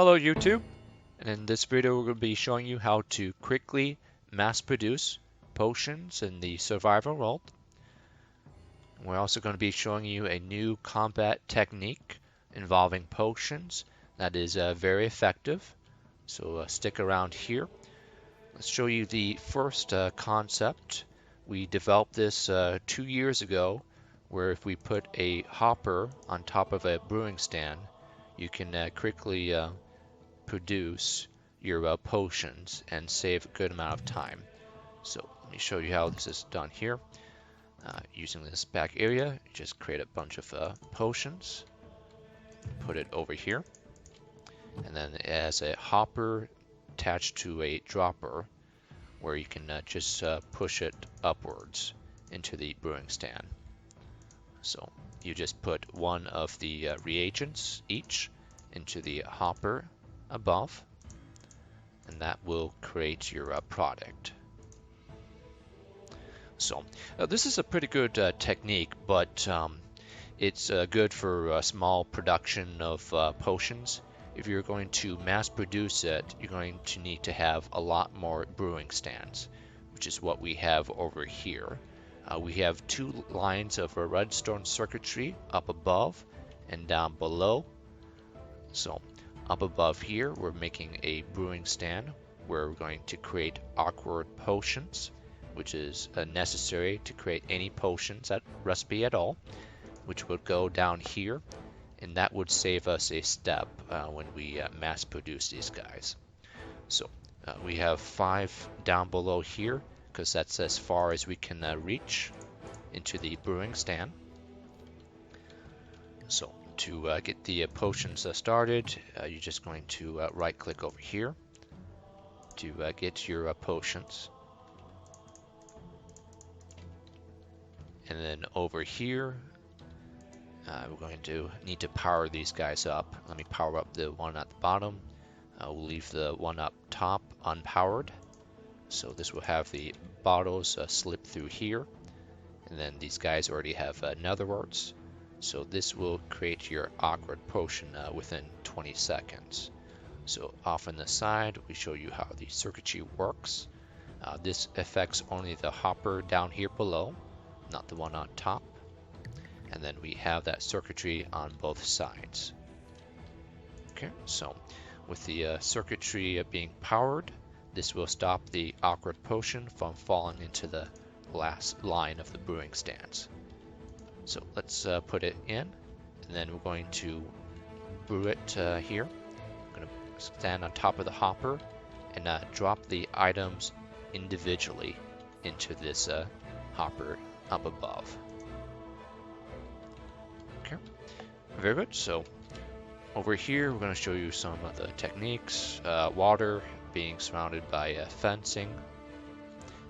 Hello YouTube, and in this video we're going to be showing you how to quickly mass produce potions in the survival world. We're also going to be showing you a new combat technique involving potions that is very effective, so stick around here. Let's show you the first concept. We developed this 2 years ago, where if we put a hopper on top of a brewing stand, you can quickly produce your potions and save a good amount of time. So let me show you how this is done here. Using this back area, you just create a bunch of potions, put it over here, and then it has a hopper attached to a dropper where you can just push it upwards into the brewing stand. So you just put one of the reagents each into the hopper above, and that will create your product. So this is a pretty good technique, but it's good for small production of potions. If you're going to mass produce it, you're going to need to have a lot more brewing stands, which is what we have over here. We have two lines of redstone circuitry up above and down below. So up above here, we're making a brewing stand where we're going to create awkward potions, which is necessary to create any potions recipe at all, which would go down here, and that would save us a step when we mass produce these guys. So we have 5 down below here, because that's as far as we can reach into the brewing stand. So to get the potions started, you're just going to right click over here to get your potions. And then over here, we're going to need to power these guys up. Let me power up the one at the bottom. We'll leave the one up top unpowered. So this will have the bottles slip through here. And then these guys already have netherite. So this will create your awkward potion within 20 seconds. So off on the side, we show you how the circuitry works. This affects only the hopper down here below, not the one on top. And then we have that circuitry on both sides. Okay, so with the circuitry being powered, this will stop the awkward potion from falling into the last line of the brewing stands. So let's put it in, and then we're going to brew it here. I'm going to stand on top of the hopper and drop the items individually into this hopper up above. Okay, very good. So over here, we're going to show you some of the techniques. Water being surrounded by fencing.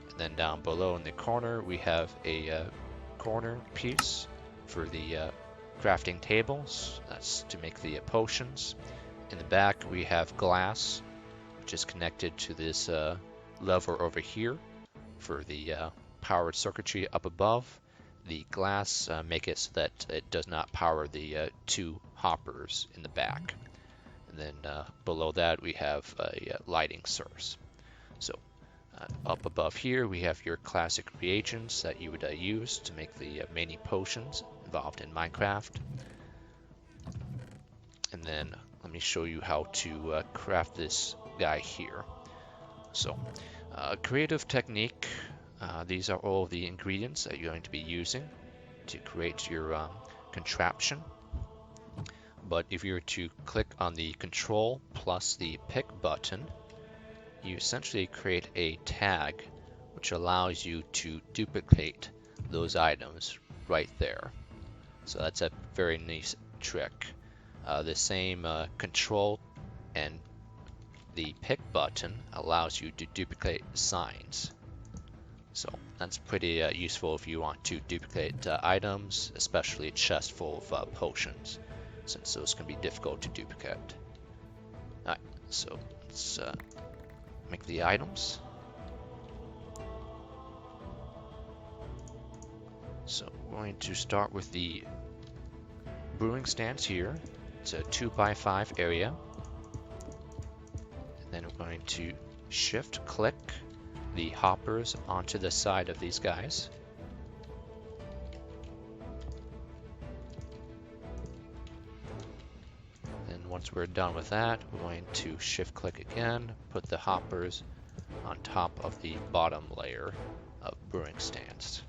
And then down below in the corner, we have a corner piece for the crafting tables. That's to make the potions. In the back, we have glass, which is connected to this lever over here for the powered circuitry up above. The glass make it so that it does not power the two hoppers in the back. And then below that, we have a lighting source. So up above here, we have your classic reagents that you would use to make the many potions involved in Minecraft. And then let me show you how to craft this guy here. So creative technique, these are all the ingredients that you're going to be using to create your contraption. But if you were to click on the Control plus the Pick button, you essentially create a tag which allows you to duplicate those items right there. So that's a very nice trick. The same Control and the Pick button allows you to duplicate signs. So that's pretty useful if you want to duplicate items, especially a chest full of potions, since those can be difficult to duplicate. Alright, so let's make the items. So we're going to start with the brewing stands here. It's a 2x5 area. Then we're going to shift click the hoppers onto the side of these guys. And once we're done with that, we're going to shift click again, put the hoppers on top of the bottom layer of brewing stands.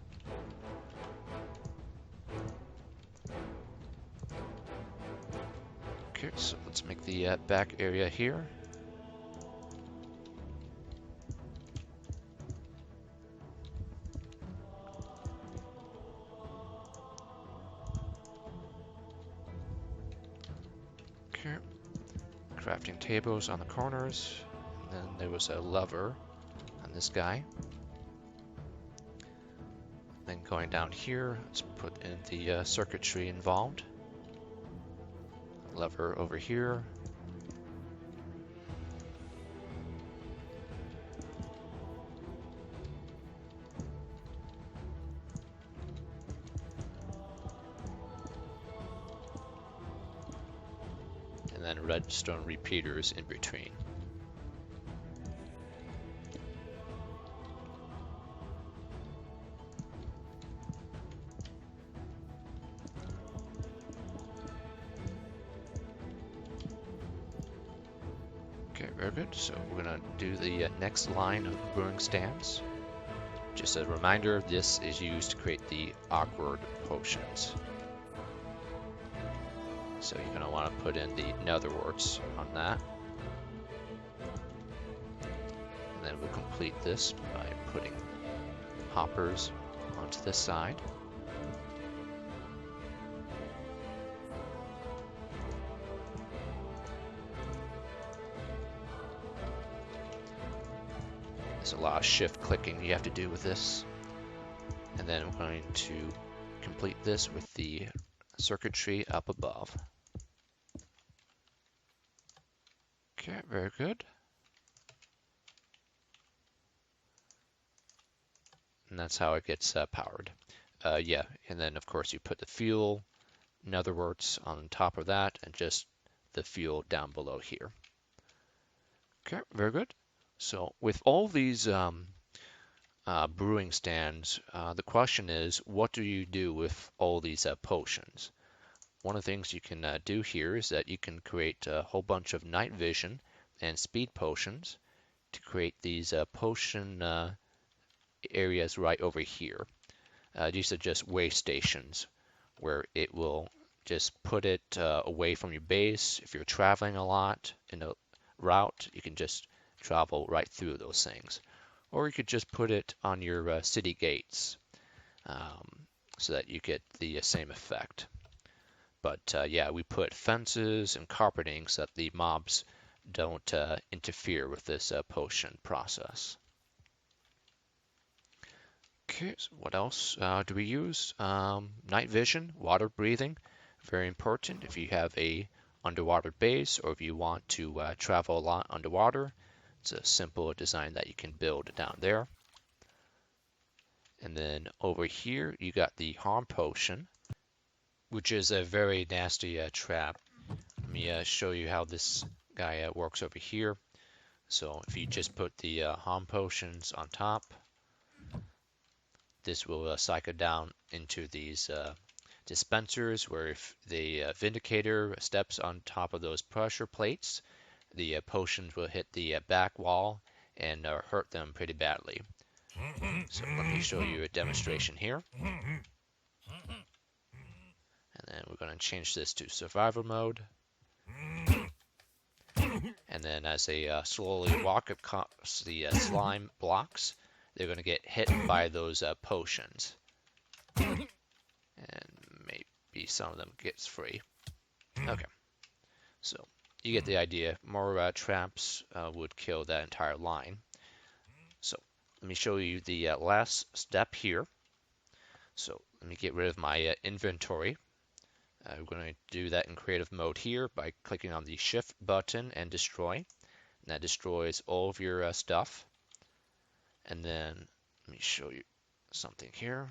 Okay, so let's make the back area here. Okay, crafting tables on the corners, and then there was a lever on this guy. Then going down here, let's put in the circuitry involved. Lever over here. And then redstone repeaters in between. Okay, very good. So we're gonna do the next line of brewing stands. Just a reminder, this is used to create the awkward potions. So you're gonna want to put in the netherworts on that. And then we'll complete this by putting hoppers onto this side. There's a lot of shift clicking you have to do with this. And then we're going to complete this with the circuitry up above. Okay, very good. And that's how it gets powered. Yeah, and then of course you put the fuel, netherworts on top of that, and just the fuel down below here. Okay, very good. So with all these brewing stands, the question is, what do you do with all these potions? One of the things you can do here is that you can create a whole bunch of night vision and speed potions to create these potion areas right over here. These are just way stations where it will just put it away from your base. If you're traveling a lot in a route, you can just travel right through those things. Or you could just put it on your city gates so that you get the same effect. But yeah, we put fences and carpeting so that the mobs don't interfere with this potion process. Okay, so what else do we use? Night vision, water breathing, very important if you have a underwater base or if you want to travel a lot underwater. It's a simple design that you can build down there. And then over here, you got the harm potion, which is a very nasty trap. Let me show you how this guy works over here. So if you just put the harm potions on top, this will cycle down into these dispensers where if the Vindicator steps on top of those pressure plates, the potions will hit the back wall and hurt them pretty badly. So let me show you a demonstration here. And then we're going to change this to survival mode. And then as they slowly walk across the slime blocks, they're going to get hit by those potions. And maybe some of them gets free. Okay, so you get the idea. More traps would kill that entire line. So let me show you the last step here. So let me get rid of my inventory. We're going to do that in creative mode here by clicking on the shift button and destroy. And that destroys all of your stuff. And then let me show you something here.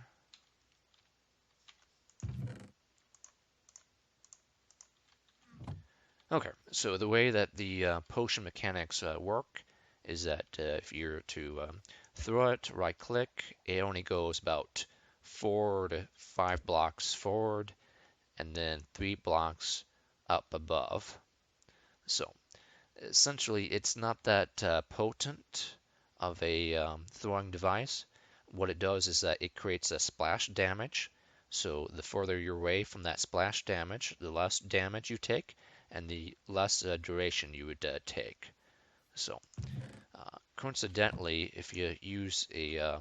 Okay, so the way that the potion mechanics work is that if you're to throw it, right click, it only goes about 4 to 5 blocks forward and then 3 blocks up above. So essentially, it's not that potent of a throwing device. What it does is that it creates a splash damage. So the further you're away from that splash damage, the less damage you take, and the less duration you would take. So coincidentally, if you use a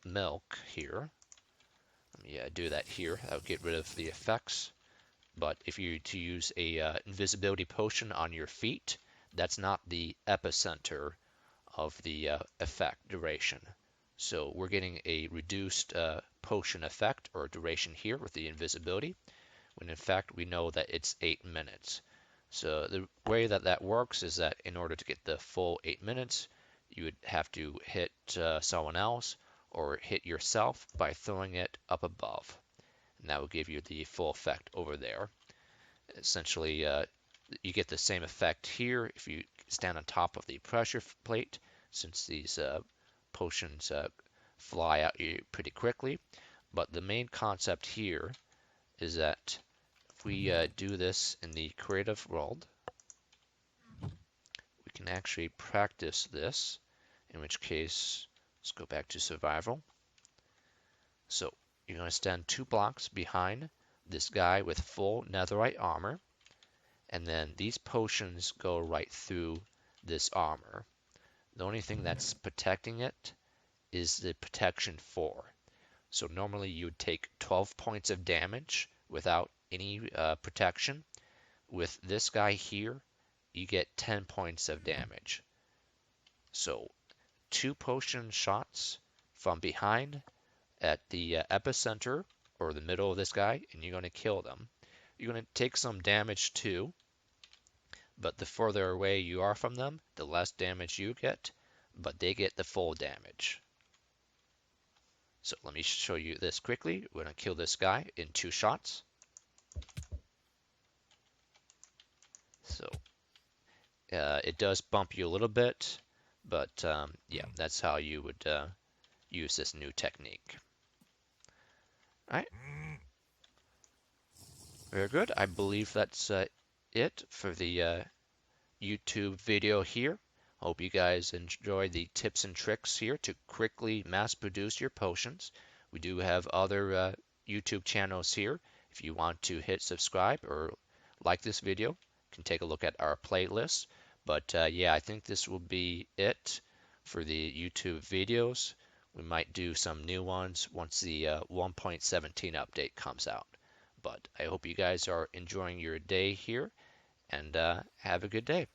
milk here, let me do that here. That'll get rid of the effects. But if you to use a invisibility potion on your feet, that's not the epicenter of the effect duration. So we're getting a reduced potion effect or duration here with the invisibility, when in fact we know that it's 8 minutes. So the way that that works is that in order to get the full 8 minutes, you would have to hit someone else or hit yourself by throwing it up above. And that will give you the full effect over there. Essentially, you get the same effect here if you stand on top of the pressure plate, since these potions fly out you pretty quickly. But the main concept here is that if we do this in the creative world, we can actually practice this, in which case, let's go back to survival. So you're going to stand 2 blocks behind this guy with full netherite armor, and then these potions go right through this armor. The only thing that's protecting it is the protection 4. So normally you would take 12 points of damage without any protection. With this guy here, you get 10 points of damage. So 2 potion shots from behind at the epicenter or the middle of this guy, and you're going to kill them. You're going to take some damage too, but the further away you are from them, the less damage you get, but they get the full damage. So let me show you this quickly. We're going to kill this guy in 2 shots. So it does bump you a little bit, but yeah, that's how you would use this new technique. All right, very good. I believe that's it for the YouTube video here. Hope you guys enjoy the tips and tricks here to quickly mass produce your potions. We do have other YouTube channels here. If you want to hit subscribe or like this video, you can take a look at our playlist. But yeah, I think this will be it for the YouTube videos. We might do some new ones once the 1.17 update comes out. But I hope you guys are enjoying your day here and have a good day.